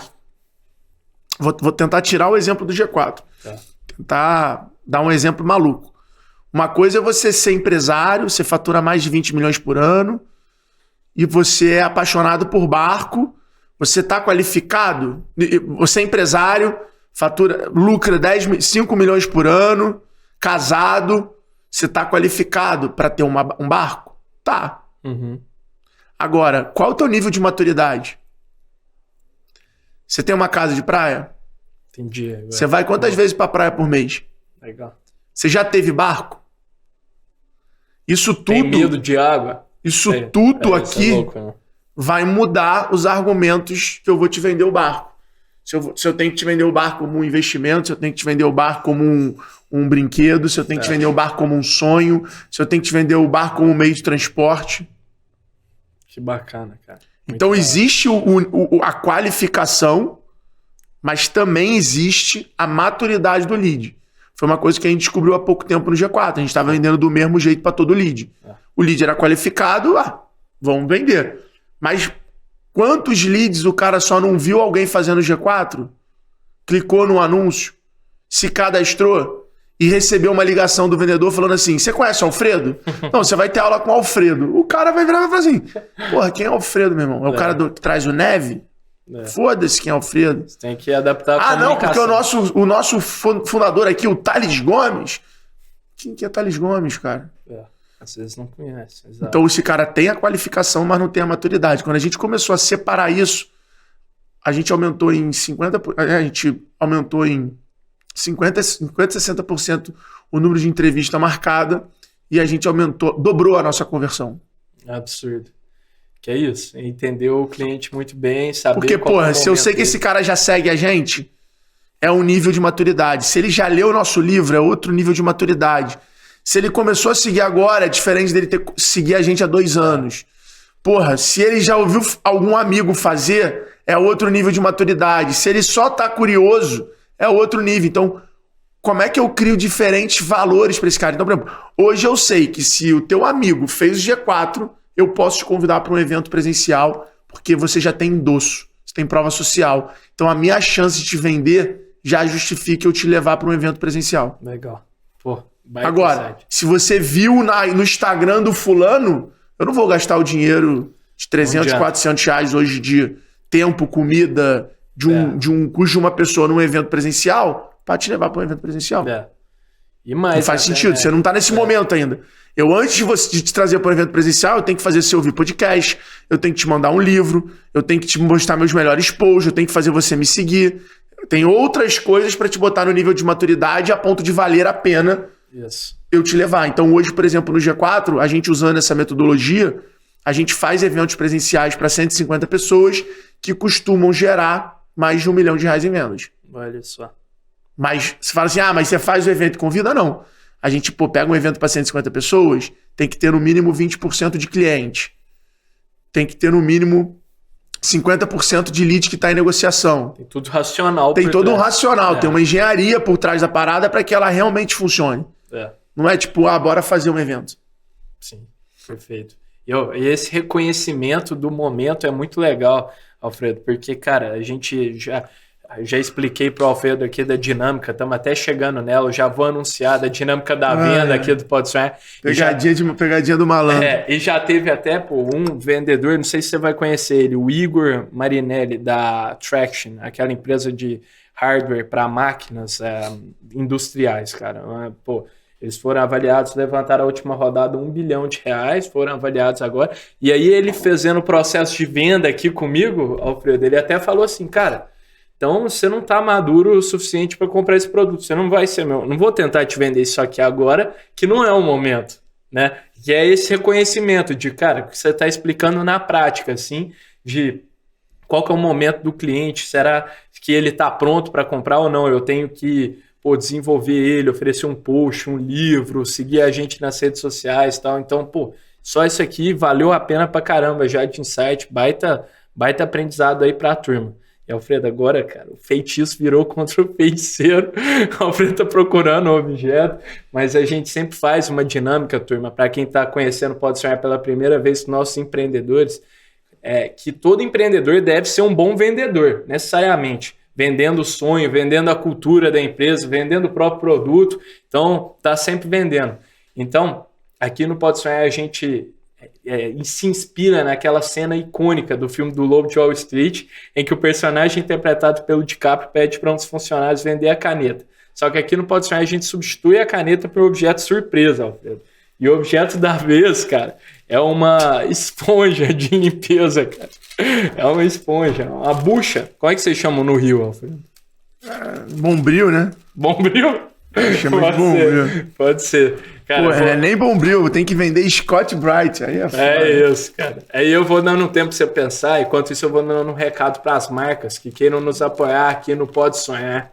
Vou tentar tirar o exemplo do G4. Tá. Tentar dar um exemplo maluco. Uma coisa é você ser empresário, você fatura mais de 20 milhões por ano, e você é apaixonado por barco, você está qualificado, você é empresário, lucra 5 milhões por ano, casado, você está qualificado para ter um barco? Tá. Uhum. Agora, qual é o teu nível de maturidade? Você tem uma casa de praia? Entendi. Você vai quantas vezes para praia por mês? Legal. Você já teve barco? Isso tudo... Tem medo de água? Isso tudo aqui isso é louco, né? vai mudar os argumentos que eu vou te vender o barco. Se eu tenho que te vender o barco como um investimento, se eu tenho que te vender o barco como um brinquedo, se eu tenho que te vender o barco como um sonho, se eu tenho que te vender o barco como um meio de transporte. Que bacana, cara. Muito Então bacana. existe a qualificação, mas também existe a maturidade do lead. Foi uma coisa que a gente descobriu há pouco tempo no G4. A gente estava vendendo do mesmo jeito para todo lead. O lead era qualificado, vamos vender. Mas quantos leads o cara só não viu alguém fazendo G4, clicou no anúncio, se cadastrou e recebeu uma ligação do vendedor falando assim, você conhece o Alfredo? Não, você vai ter aula com o Alfredo. O cara vai virar e vai falar assim, porra, quem é o Alfredo, meu irmão? É o cara que traz o Neve? Foda-se quem é o Alfredo. Você tem que adaptar a comunicação. Não, porque o nosso fundador aqui, o Thales Gomes... Quem que é Thales Gomes, cara? Às vezes não conhece. Exato. Então esse cara tem a qualificação, mas não tem a maturidade. Quando a gente começou a separar isso, a gente aumentou em 50%, a gente aumentou em 60% o número de entrevista marcada e a gente dobrou a nossa conversão. É absurdo. Que é isso, entender o cliente muito bem, saber Porque, porra, se eu sei que esse cara já segue a gente, é um nível de maturidade. Se ele já leu o nosso livro, é outro nível de maturidade. Se ele começou a seguir agora, é diferente dele seguir a gente há 2 anos. Porra, se ele já ouviu algum amigo fazer, é outro nível de maturidade. Se ele só tá curioso, é outro nível. Então, como é que eu crio diferentes valores para esse cara? Então, por exemplo, hoje eu sei que se o teu amigo fez o G4, eu posso te convidar para um evento presencial, porque você já tem endosso, você tem prova social. Então, a minha chance de te vender já justifica eu te levar para um evento presencial. Legal. Pô, agora, se você viu no Instagram do fulano, eu não vou gastar o dinheiro de 300, 400 reais hoje em dia, tempo, comida, de um custo de uma pessoa num evento presencial, para te levar para um evento presencial. E mais, não faz sentido, você não está nesse momento ainda. Antes de te trazer para um evento presencial, eu tenho que fazer você ouvir podcast, eu tenho que te mandar um livro, eu tenho que te mostrar meus melhores posts, eu tenho que fazer você me seguir. Tem outras coisas para te botar no nível de maturidade a ponto de valer a pena eu te levar. Então hoje, por exemplo, no G4, a gente usando essa metodologia, a gente faz eventos presenciais para 150 pessoas que costumam gerar mais de R$1 milhão em vendas. Olha só. Mas você fala assim, mas você faz o evento e convida? Não. A gente pega um evento para 150 pessoas, tem que ter no mínimo 20% de cliente. Tem que ter no mínimo 50% de lead que está em negociação. Tem tudo racional. Tem todo um racional, tem uma engenharia por trás da parada para que ela realmente funcione. Não é tipo, bora fazer um evento. Sim, perfeito. E esse reconhecimento do momento é muito legal, Alfredo, porque, cara, a gente já expliquei pro Alfredo aqui da dinâmica, estamos até chegando nela, eu já vou anunciar da dinâmica da venda aqui do Podsware. Pegadinha do malandro. E já teve até um vendedor, não sei se você vai conhecer ele, o Igor Marinelli, da Traction, aquela empresa de hardware para máquinas industriais, cara. Eles foram avaliados, levantaram a última rodada R$1 bilhão, foram avaliados agora. E aí ele fazendo o processo de venda aqui comigo, Alfredo, ele até falou assim, cara, então você não está maduro o suficiente para comprar esse produto, você não vai ser meu, não vou tentar te vender isso aqui agora, que não é o momento, né? Que é esse reconhecimento de, cara, que você está explicando na prática, assim, de qual que é o momento do cliente, será que ele está pronto para comprar ou não, eu tenho que desenvolver ele, oferecer um post, um livro, seguir a gente nas redes sociais e tal. Então, só isso aqui valeu a pena pra caramba já de insight, baita aprendizado aí pra turma. E, Alfredo, agora, cara, o feitiço virou contra o feiticeiro. O Alfredo tá procurando o objeto, mas a gente sempre faz uma dinâmica, turma, para quem tá conhecendo Pode Sonhar pela primeira vez com nossos empreendedores, que todo empreendedor deve ser um bom vendedor, necessariamente. Vendendo o sonho, vendendo a cultura da empresa, vendendo o próprio produto. Então, tá sempre vendendo. Então, aqui no Pode Sonhar a gente se inspira naquela cena icônica do filme do Lobo de Wall Street, em que o personagem interpretado pelo DiCaprio pede para um dos funcionários vender a caneta. Só que aqui no Pode Sonhar a gente substitui a caneta por um objeto surpresa, Alfredo. E o objeto da vez, cara, é uma esponja de limpeza, cara. É uma esponja, uma bucha. Como é que vocês chamam no Rio, Alfredo? Bombril, né? Bombril? Chama de bombril. Pode ser. Cara, não é nem bombril, tem que vender Scott Bright. Aí é isso, cara. Aí eu vou dando um tempo pra você pensar, enquanto isso eu vou dando um recado para as marcas que queiram nos apoiar aqui no Pode Sonhar.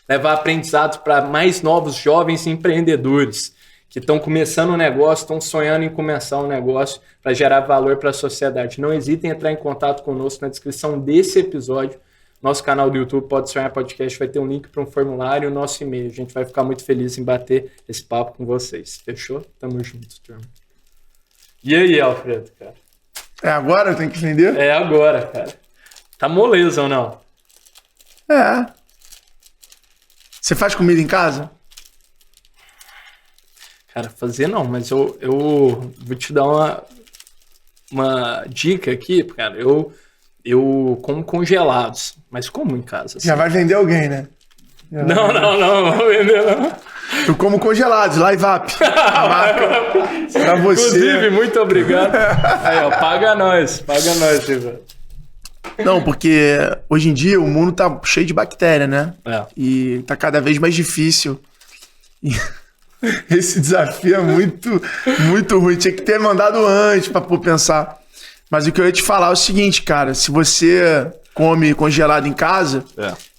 Levar aprendizado para mais novos jovens empreendedores que estão começando um negócio, estão sonhando em começar um negócio para gerar valor para a sociedade. Não hesitem em entrar em contato conosco na descrição desse episódio. Nosso canal do YouTube, Pode Sonhar Podcast, vai ter um link para um formulário e o nosso e-mail. A gente vai ficar muito feliz em bater esse papo com vocês. Fechou? Tamo junto, turma. E aí, Alfredo, cara? É agora eu tenho que vender? É agora, cara. Tá moleza ou não? É. Você faz comida em casa? Cara, fazer não, mas eu vou te dar uma dica aqui, cara. Eu como congelados, mas como em casa. Assim. Já vai vender alguém, né? Não vou vender não. Eu como congelados, Live Up. A marca pra você. Inclusive, muito obrigado. Aí, ó, paga nós, Ivan. Não, porque hoje em dia o mundo tá cheio de bactéria, né? E tá cada vez mais difícil. E esse desafio é muito, muito ruim. Tinha que ter mandado antes pra pensar. Mas o que eu ia te falar é o seguinte, cara. Se você come congelado em casa,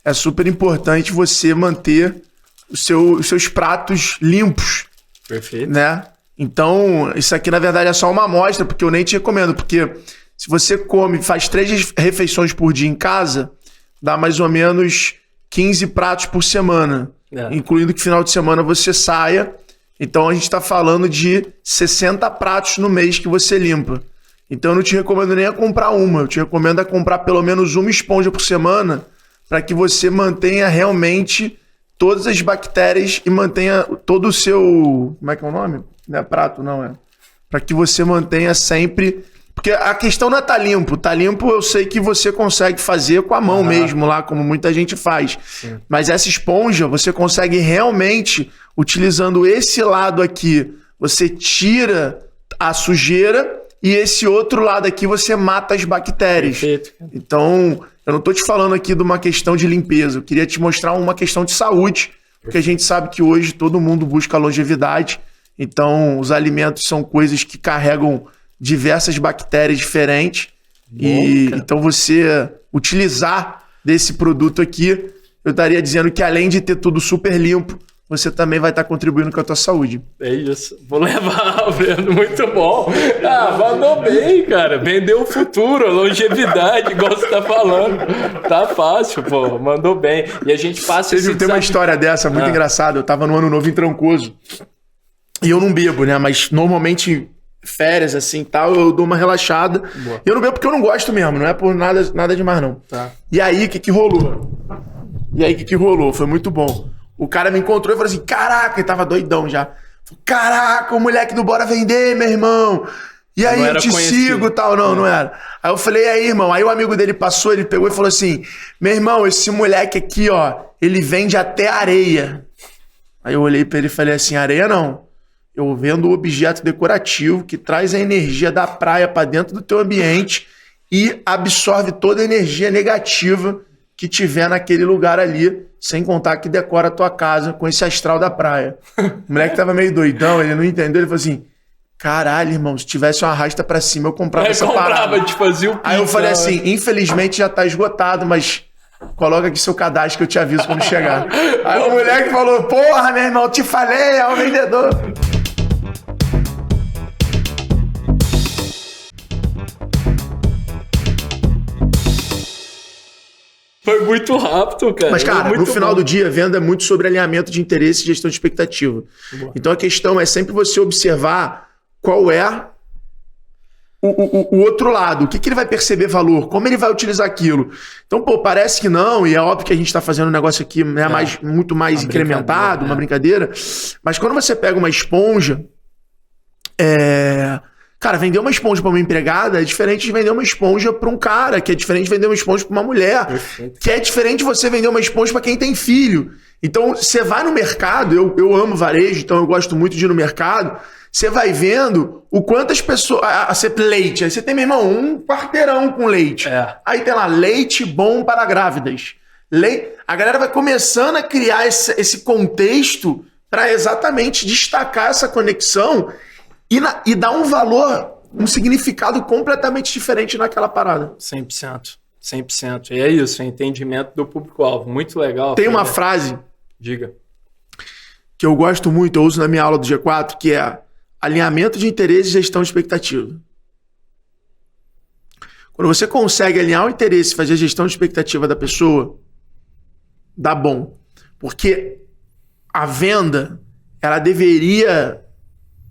é super importante você manter os seus pratos limpos. Perfeito. Né? Então, isso aqui na verdade é só uma amostra, porque eu nem te recomendo. Porque se você faz 3 refeições por dia em casa, dá mais ou menos 15 pratos por semana. Incluindo que final de semana você saia. Então a gente tá falando de 60 pratos no mês que você limpa. Então eu não te recomendo nem a comprar uma, eu te recomendo a comprar pelo menos uma esponja por semana para que você mantenha realmente todas as bactérias e mantenha todo o seu... Como é que é o nome? Não é prato, não é? Para que você mantenha sempre... Porque a questão não é tá limpo. Tá limpo eu sei que você consegue fazer com a mão mesmo lá, como muita gente faz. Sim. Mas essa esponja você consegue realmente, utilizando esse lado aqui, você tira a sujeira... E esse outro lado aqui você mata as bactérias. Perfeito. Então, eu não tô te falando aqui de uma questão de limpeza. Eu queria te mostrar uma questão de saúde. Porque a gente sabe que hoje todo mundo busca longevidade. Então, os alimentos são coisas que carregam diversas bactérias diferentes. Então, você utilizar desse produto aqui, eu estaria dizendo que além de ter tudo super limpo, você também vai estar contribuindo com a tua saúde. É isso. Vou levar, Alfredo. Muito bom. Mandou bem, cara. Vendeu o futuro, a longevidade, igual você tá falando. Tá fácil, pô. Mandou bem. E a gente passa esse Tem uma história dessa, muito engraçada. Eu tava no Ano Novo em Trancoso. E eu não bebo, né? Mas normalmente, férias, assim, tal, eu dou uma relaxada. Boa. Eu não bebo porque eu não gosto mesmo. Não é por nada demais, não. Tá. E aí, o que rolou? Foi muito bom. O cara me encontrou e falou assim, caraca, ele tava doidão já. Caraca, o moleque do Bora Vender, meu irmão. E aí, eu te sigo e tal. Não era. Aí eu falei, aí, irmão. Aí o amigo dele passou, ele pegou e falou assim, meu irmão, esse moleque aqui, ó, ele vende até areia. Aí eu olhei pra ele e falei assim, areia não. Eu vendo um objeto decorativo que traz a energia da praia pra dentro do teu ambiente e absorve toda a energia negativa que tiver naquele lugar ali, sem contar que decora a tua casa com esse astral da praia. O moleque tava meio doidão, ele não entendeu, ele falou assim, caralho, irmão, se tivesse uma arrasta pra cima, eu comprava essa parada. Te fazia o Aí eu falei assim, infelizmente já tá esgotado, mas coloca aqui seu cadastro que eu te aviso quando chegar. Aí o moleque falou, porra, meu irmão, te falei, é o vendedor. Foi muito rápido, cara. Mas, cara, Muito no final bom. do dia, venda é muito sobre alinhamento de interesse e gestão de expectativa. Boa. Então, a questão é sempre você observar qual é o outro lado. O que ele vai perceber valor? Como ele vai utilizar aquilo? Então, pô, parece que não, e é óbvio que a gente está fazendo um negócio aqui né, muito mais Uma incrementado, brincadeira, uma brincadeira. Mas quando você pega uma esponja... Cara, vender uma esponja para uma empregada é diferente de vender uma esponja para um cara, que é diferente de vender uma esponja para uma mulher, Perfeito. que é diferente de você vender uma esponja para quem tem filho. Então, você vai no mercado, eu amo varejo, então eu gosto muito de ir no mercado, você vai vendo o quantas pessoas... leite, aí você tem, meu irmão, um quarteirão com leite. É. Aí tem lá, leite bom para grávidas. A galera vai começando a criar esse contexto para exatamente destacar essa conexão e dar um valor, um significado completamente diferente naquela parada. 100%. 100%. E é isso, é entendimento do público-alvo. Muito legal. Tem uma Fred. frase Diga. que eu gosto muito, eu uso na minha aula do G4, que é alinhamento de interesse e gestão de expectativa. Quando você consegue alinhar o interesse e fazer a gestão de expectativa da pessoa, dá bom. Porque a venda, ela deveria...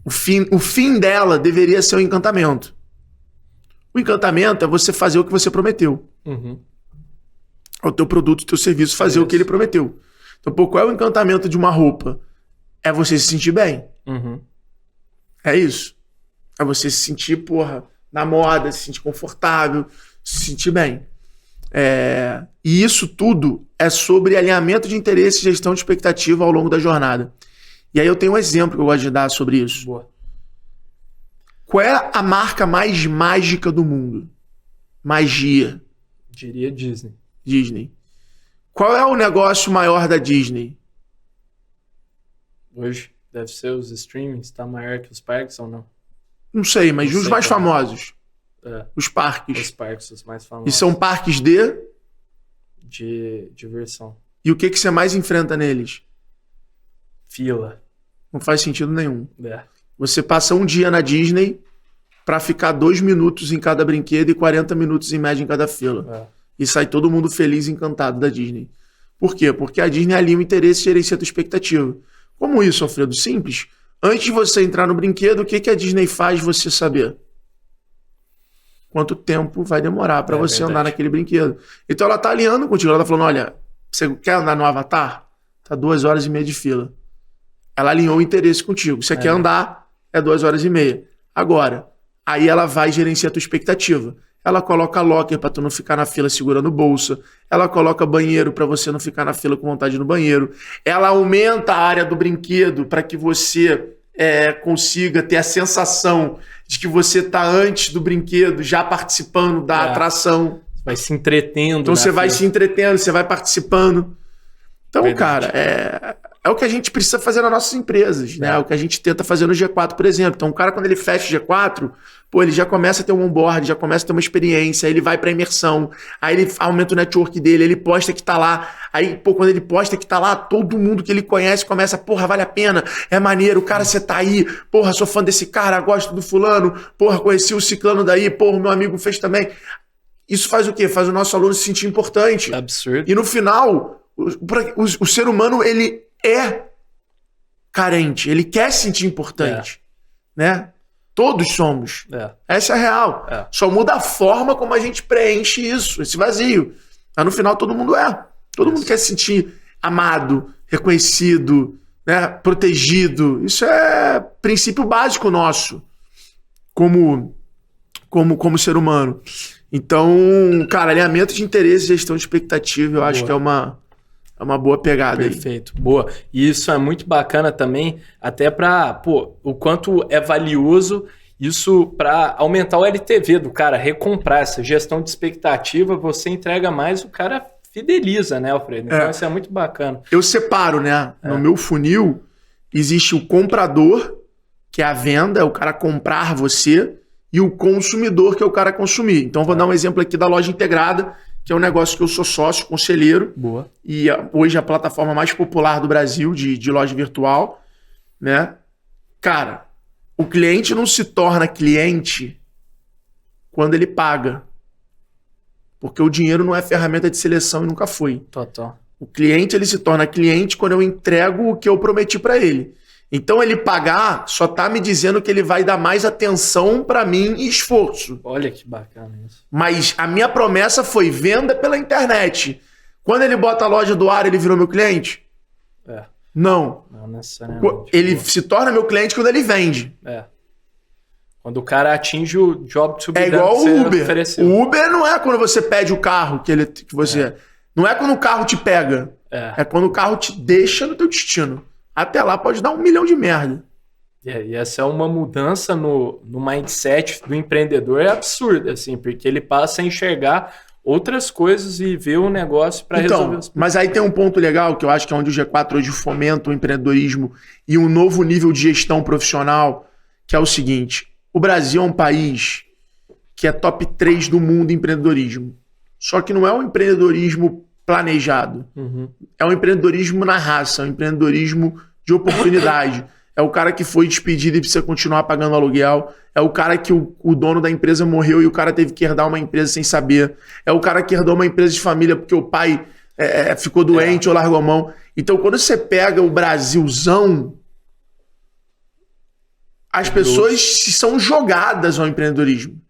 O fim dela deveria ser o encantamento. O encantamento é você fazer o que você prometeu. Uhum. É o teu produto, o teu serviço, fazer o que ele prometeu. Então, pô, qual é o encantamento de uma roupa? É você se sentir bem. Uhum. É isso. É você se sentir, porra, na moda, se sentir confortável, se sentir bem. E isso tudo é sobre alinhamento de interesse e gestão de expectativa ao longo da jornada. E aí eu tenho um exemplo que eu gosto de dar sobre isso. Boa. Qual é a marca mais mágica do mundo? Magia. Diria Disney. Disney. Qual é o negócio maior da Disney? Hoje deve ser os streamings, tá maior que os parques ou não? Não sei, mas Não os sei mais também. famosos. É, Os parques. os parques, os mais E famosos. são parques de... De diversão. E o que você mais enfrenta neles? Fila. Não faz sentido nenhum. É. Você passa um dia na Disney pra ficar 2 minutos em cada brinquedo e 40 minutos em média em cada fila. É. E sai todo mundo feliz e encantado da Disney. Por quê? Porque a Disney alinha o interesse e gerencia a tua expectativa. Como isso, Alfredo? Simples. Antes de você entrar no brinquedo, o que a Disney faz você saber? Quanto tempo vai demorar para você verdade. andar naquele brinquedo. Então ela tá alinhando contigo. Ela tá falando, olha, você quer andar no Avatar? Tá 2 horas e meia de fila. Ela alinhou o interesse contigo. Você quer andar, é 2 horas e meia. Agora, aí ela vai gerenciar a tua expectativa. Ela coloca locker para tu não ficar na fila segurando bolsa. Ela coloca banheiro para você não ficar na fila com vontade no banheiro. Ela aumenta a área do brinquedo para que você consiga ter a sensação de que você tá antes do brinquedo já participando da atração. Vai se entretendo. Então na você vai fila. se entretendo, você vai participando. Então, Verdade. cara, é o que a gente precisa fazer nas nossas empresas, né? É o que a gente tenta fazer no G4, por exemplo. Então, o cara, quando ele fecha o G4, pô, ele já começa a ter um onboard, já começa a ter uma experiência, aí ele vai pra imersão, aí ele aumenta o network dele, ele posta que tá lá. Aí, pô, quando ele posta que tá lá, todo mundo que ele conhece começa, porra, vale a pena, é maneiro, cara, você tá aí, porra, sou fã desse cara, gosto do fulano, porra, conheci o ciclano daí, porra, meu amigo fez também. Isso faz o quê? Faz o nosso aluno se sentir importante. Absurdo. E no final, o ser humano, ele é carente, ele quer se sentir importante, né? Todos somos. Essa é a real. Só muda a forma como a gente preenche isso, esse vazio. Mas no final todo mundo é. Todo mundo quer se sentir amado, reconhecido, né? Protegido. Isso é princípio básico nosso como ser humano. Então, cara, alinhamento de interesse e gestão de expectativa, eu acho que é uma boa pegada aí. Perfeito, boa. E isso é muito bacana também, até para, o quanto é valioso isso para aumentar o LTV do cara, recomprar essa gestão de expectativa, você entrega mais, o cara fideliza, né, Alfredo? Então isso é muito bacana. Eu separo, né? No meu funil, existe o comprador, que é a venda, é o cara comprar você, e o consumidor, que é o cara consumir. Então, vou dar um exemplo aqui da loja integrada, que é um negócio que eu sou sócio, conselheiro. Boa. E hoje é a plataforma mais popular do Brasil de loja virtual, né? Cara, o cliente não se torna cliente quando ele paga. Porque o dinheiro não é ferramenta de seleção e nunca foi. Total. O cliente, ele se torna cliente quando eu entrego o que eu prometi para ele. Então, ele pagar só tá me dizendo que ele vai dar mais atenção para mim e esforço. Olha que bacana isso. Mas a minha promessa foi venda pela internet. Quando ele bota a loja do ar, ele virou meu cliente? Não. Não necessariamente. Ele se torna meu cliente quando ele vende. Quando o cara atinge o job to be É igual done que o você Uber. ofereceu. O Uber não é quando você pede o carro que você... Não é quando o carro te pega. É quando o carro te deixa no teu destino. Até lá pode dar 1 milhão de merda. E essa é uma mudança no mindset do empreendedor absurda, assim, porque ele passa a enxergar outras coisas e ver o negócio para resolver os... Mas aí tem um ponto legal, que eu acho que é onde o G4 hoje fomenta o empreendedorismo e um novo nível de gestão profissional, que é o seguinte: o Brasil é um país que é top 3 do mundo em empreendedorismo. Só que não é um empreendedorismo planejado. É um empreendedorismo na raça, é um empreendedorismo de oportunidade. É o cara que foi despedido e precisa continuar pagando aluguel. É o cara que o dono da empresa morreu e o cara teve que herdar uma empresa sem saber. É o cara que herdou uma empresa de família porque o pai ficou doente ou largou a mão. Então, quando você pega o Brasilzão, as pessoas são jogadas ao empreendedorismo.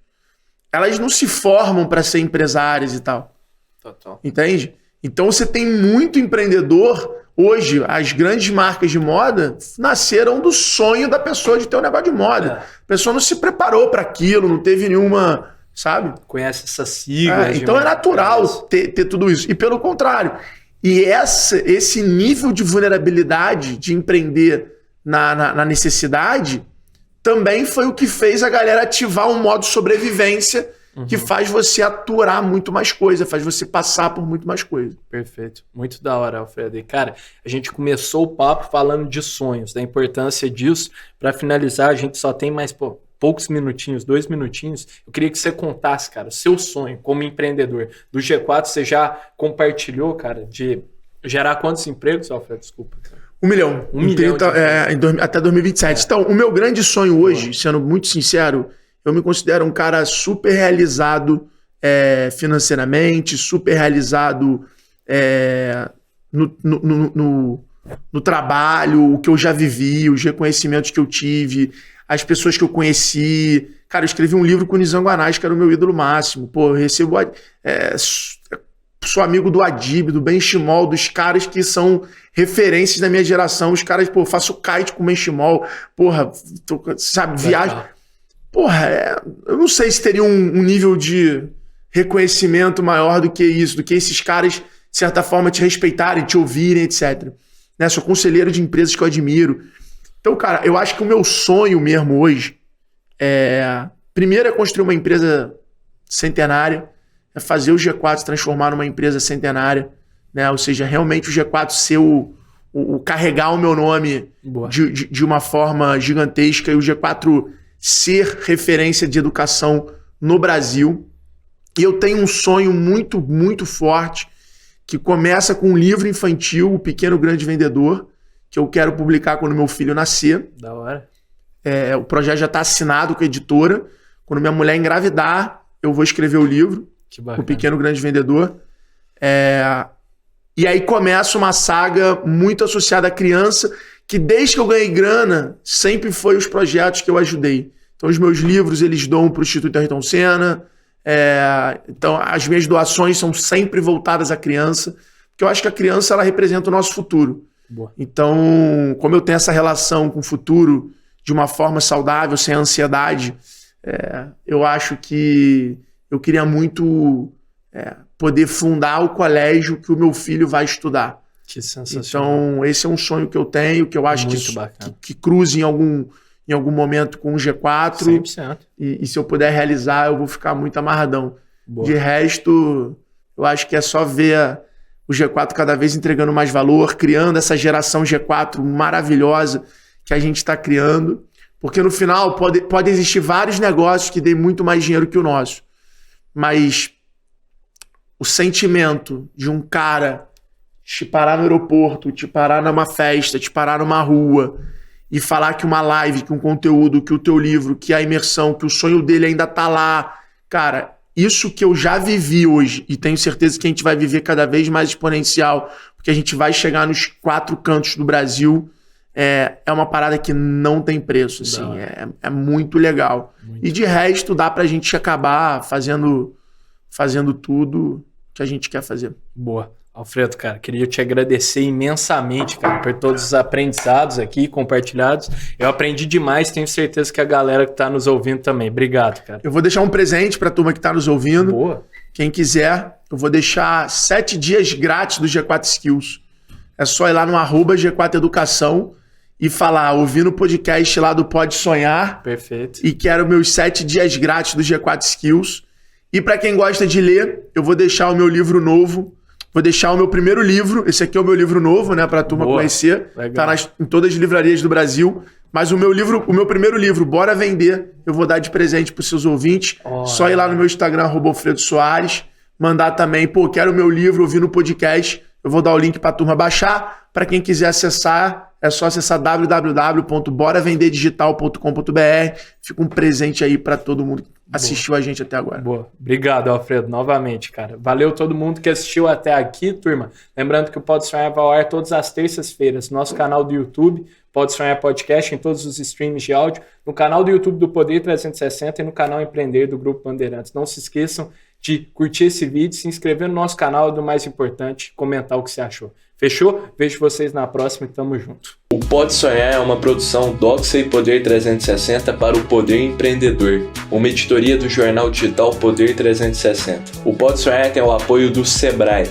Elas não se formam para ser empresárias e tal. Total. Entende? Então, você tem muito empreendedor. Hoje, as grandes marcas de moda nasceram do sonho da pessoa de ter um negócio de moda. A pessoa não se preparou para aquilo, não teve nenhuma, sabe? Conhece essas siglas. Então é natural ter tudo isso. E pelo contrário. E esse nível de vulnerabilidade de empreender na necessidade também foi o que fez a galera ativar um modo sobrevivência que faz você aturar muito mais coisa, faz você passar por muito mais coisa. Perfeito. Muito da hora, Alfredo. E, cara, a gente começou o papo falando de sonhos, da importância disso. Para finalizar, a gente só tem mais poucos minutinhos, 2 minutinhos. Eu queria que você contasse, cara, o seu sonho como empreendedor. Do G4, você já compartilhou, cara, de gerar quantos empregos, Alfredo? Desculpa. 1 milhão. 1 milhão. Até 2027. Então, o meu grande sonho hoje, sendo muito sincero, eu me considero um cara super realizado financeiramente, super realizado no trabalho, o que eu já vivi, os reconhecimentos que eu tive, as pessoas que eu conheci. Cara, eu escrevi um livro com o Nizam Guanais, que era o meu ídolo máximo. Pô, eu recebo... sou amigo do Adib, do Benchimol, dos caras que são referências da minha geração. Os caras, pô, faço kite com o Benchimol, porra, sabe, viagem... Porra, eu não sei se teria um nível de reconhecimento maior do que isso, do que esses caras, de certa forma, te respeitarem, te ouvirem, etc. Né? Sou conselheiro de empresas que eu admiro. Então, cara, eu acho que o meu sonho mesmo hoje primeiro é construir uma empresa centenária, é fazer o G4 se transformar numa empresa centenária, né? Ou seja, realmente o G4 ser carregar o meu nome de uma forma gigantesca e o G4 ser referência de educação no Brasil. E eu tenho um sonho muito, muito forte que começa com um livro infantil, O Pequeno Grande Vendedor, que eu quero publicar quando meu filho nascer. Da hora. O projeto já está assinado com a editora. Quando minha mulher engravidar, eu vou escrever o livro, O Pequeno Grande Vendedor. E aí começa uma saga muito associada à criança, que desde que eu ganhei grana, sempre foi os projetos que eu ajudei. Então, os meus livros, eles doam para o Instituto Ayrton Senna. Então, as minhas doações são sempre voltadas à criança, porque eu acho que a criança, ela representa o nosso futuro. Boa. Então, como eu tenho essa relação com o futuro de uma forma saudável, sem ansiedade, eu acho que eu queria muito poder fundar o colégio que o meu filho vai estudar. Que sensacional. Então, esse é um sonho que eu tenho, que eu acho que cruze em algum momento com o G4. 100%. E se eu puder realizar, eu vou ficar muito amarradão. Boa. De resto, eu acho que é só ver o G4 cada vez entregando mais valor, criando essa geração G4 maravilhosa que a gente está criando. Porque no final pode existir vários negócios que dêem muito mais dinheiro que o nosso. Mas o sentimento de um cara te parar no aeroporto, te parar numa festa, te parar numa rua e falar que uma live, que um conteúdo, que o teu livro, que a imersão, que o sonho dele ainda tá lá, cara, isso que eu já vivi hoje, e tenho certeza que a gente vai viver cada vez mais exponencial, porque a gente vai chegar nos 4 cantos do Brasil, é uma parada que não tem preço, assim, é muito legal. E de resto, dá pra gente acabar fazendo tudo que a gente quer fazer. Boa. Alfredo, cara, queria te agradecer imensamente, cara, por todos os aprendizados aqui compartilhados. Eu aprendi demais, tenho certeza que a galera que tá nos ouvindo também. Obrigado, cara. Eu vou deixar um presente pra turma que tá nos ouvindo. Boa. Quem quiser, eu vou deixar 7 dias grátis do G4 Skills. É só ir lá no @G4 Educação e falar, ouvindo o podcast lá do Pode Sonhar. Perfeito. E quero meus 7 dias grátis do G4 Skills. E para quem gosta de ler, eu vou deixar o meu livro novo. Vou deixar o meu primeiro livro. Esse aqui é o meu livro novo, né? Pra turma conhecer. Legal. Tá em todas as livrarias do Brasil. Mas o meu primeiro livro, Bora Vender, eu vou dar de presente pros seus ouvintes. Só ir lá no meu Instagram, @Alfredo Soares. Mandar também, quero o meu livro, ouvir no podcast. Eu vou dar o link pra turma baixar. Para quem quiser acessar, é só acessar www.boravendedigital.com.br. Fica um presente aí para todo mundo que assistiu a gente até agora. Boa. Obrigado, Alfredo, novamente, cara. Valeu todo mundo que assistiu até aqui, turma. Lembrando que o Pode Sonhar vai ao ar todas as terças-feiras. Nosso canal do YouTube, Pode Sonhar Podcast, em todos os streams de áudio. No canal do YouTube do Poder 360 e no canal Empreender do Grupo Bandeirantes. Não se esqueçam de curtir esse vídeo, se inscrever no nosso canal e, do mais importante, comentar o que você achou. Fechou? Vejo vocês na próxima e tamo junto. O Pode Sonhar é uma produção Doxa Poder 360 para o Poder Empreendedor, uma editoria do jornal digital Poder 360. O Pode Sonhar tem o apoio do Sebrae.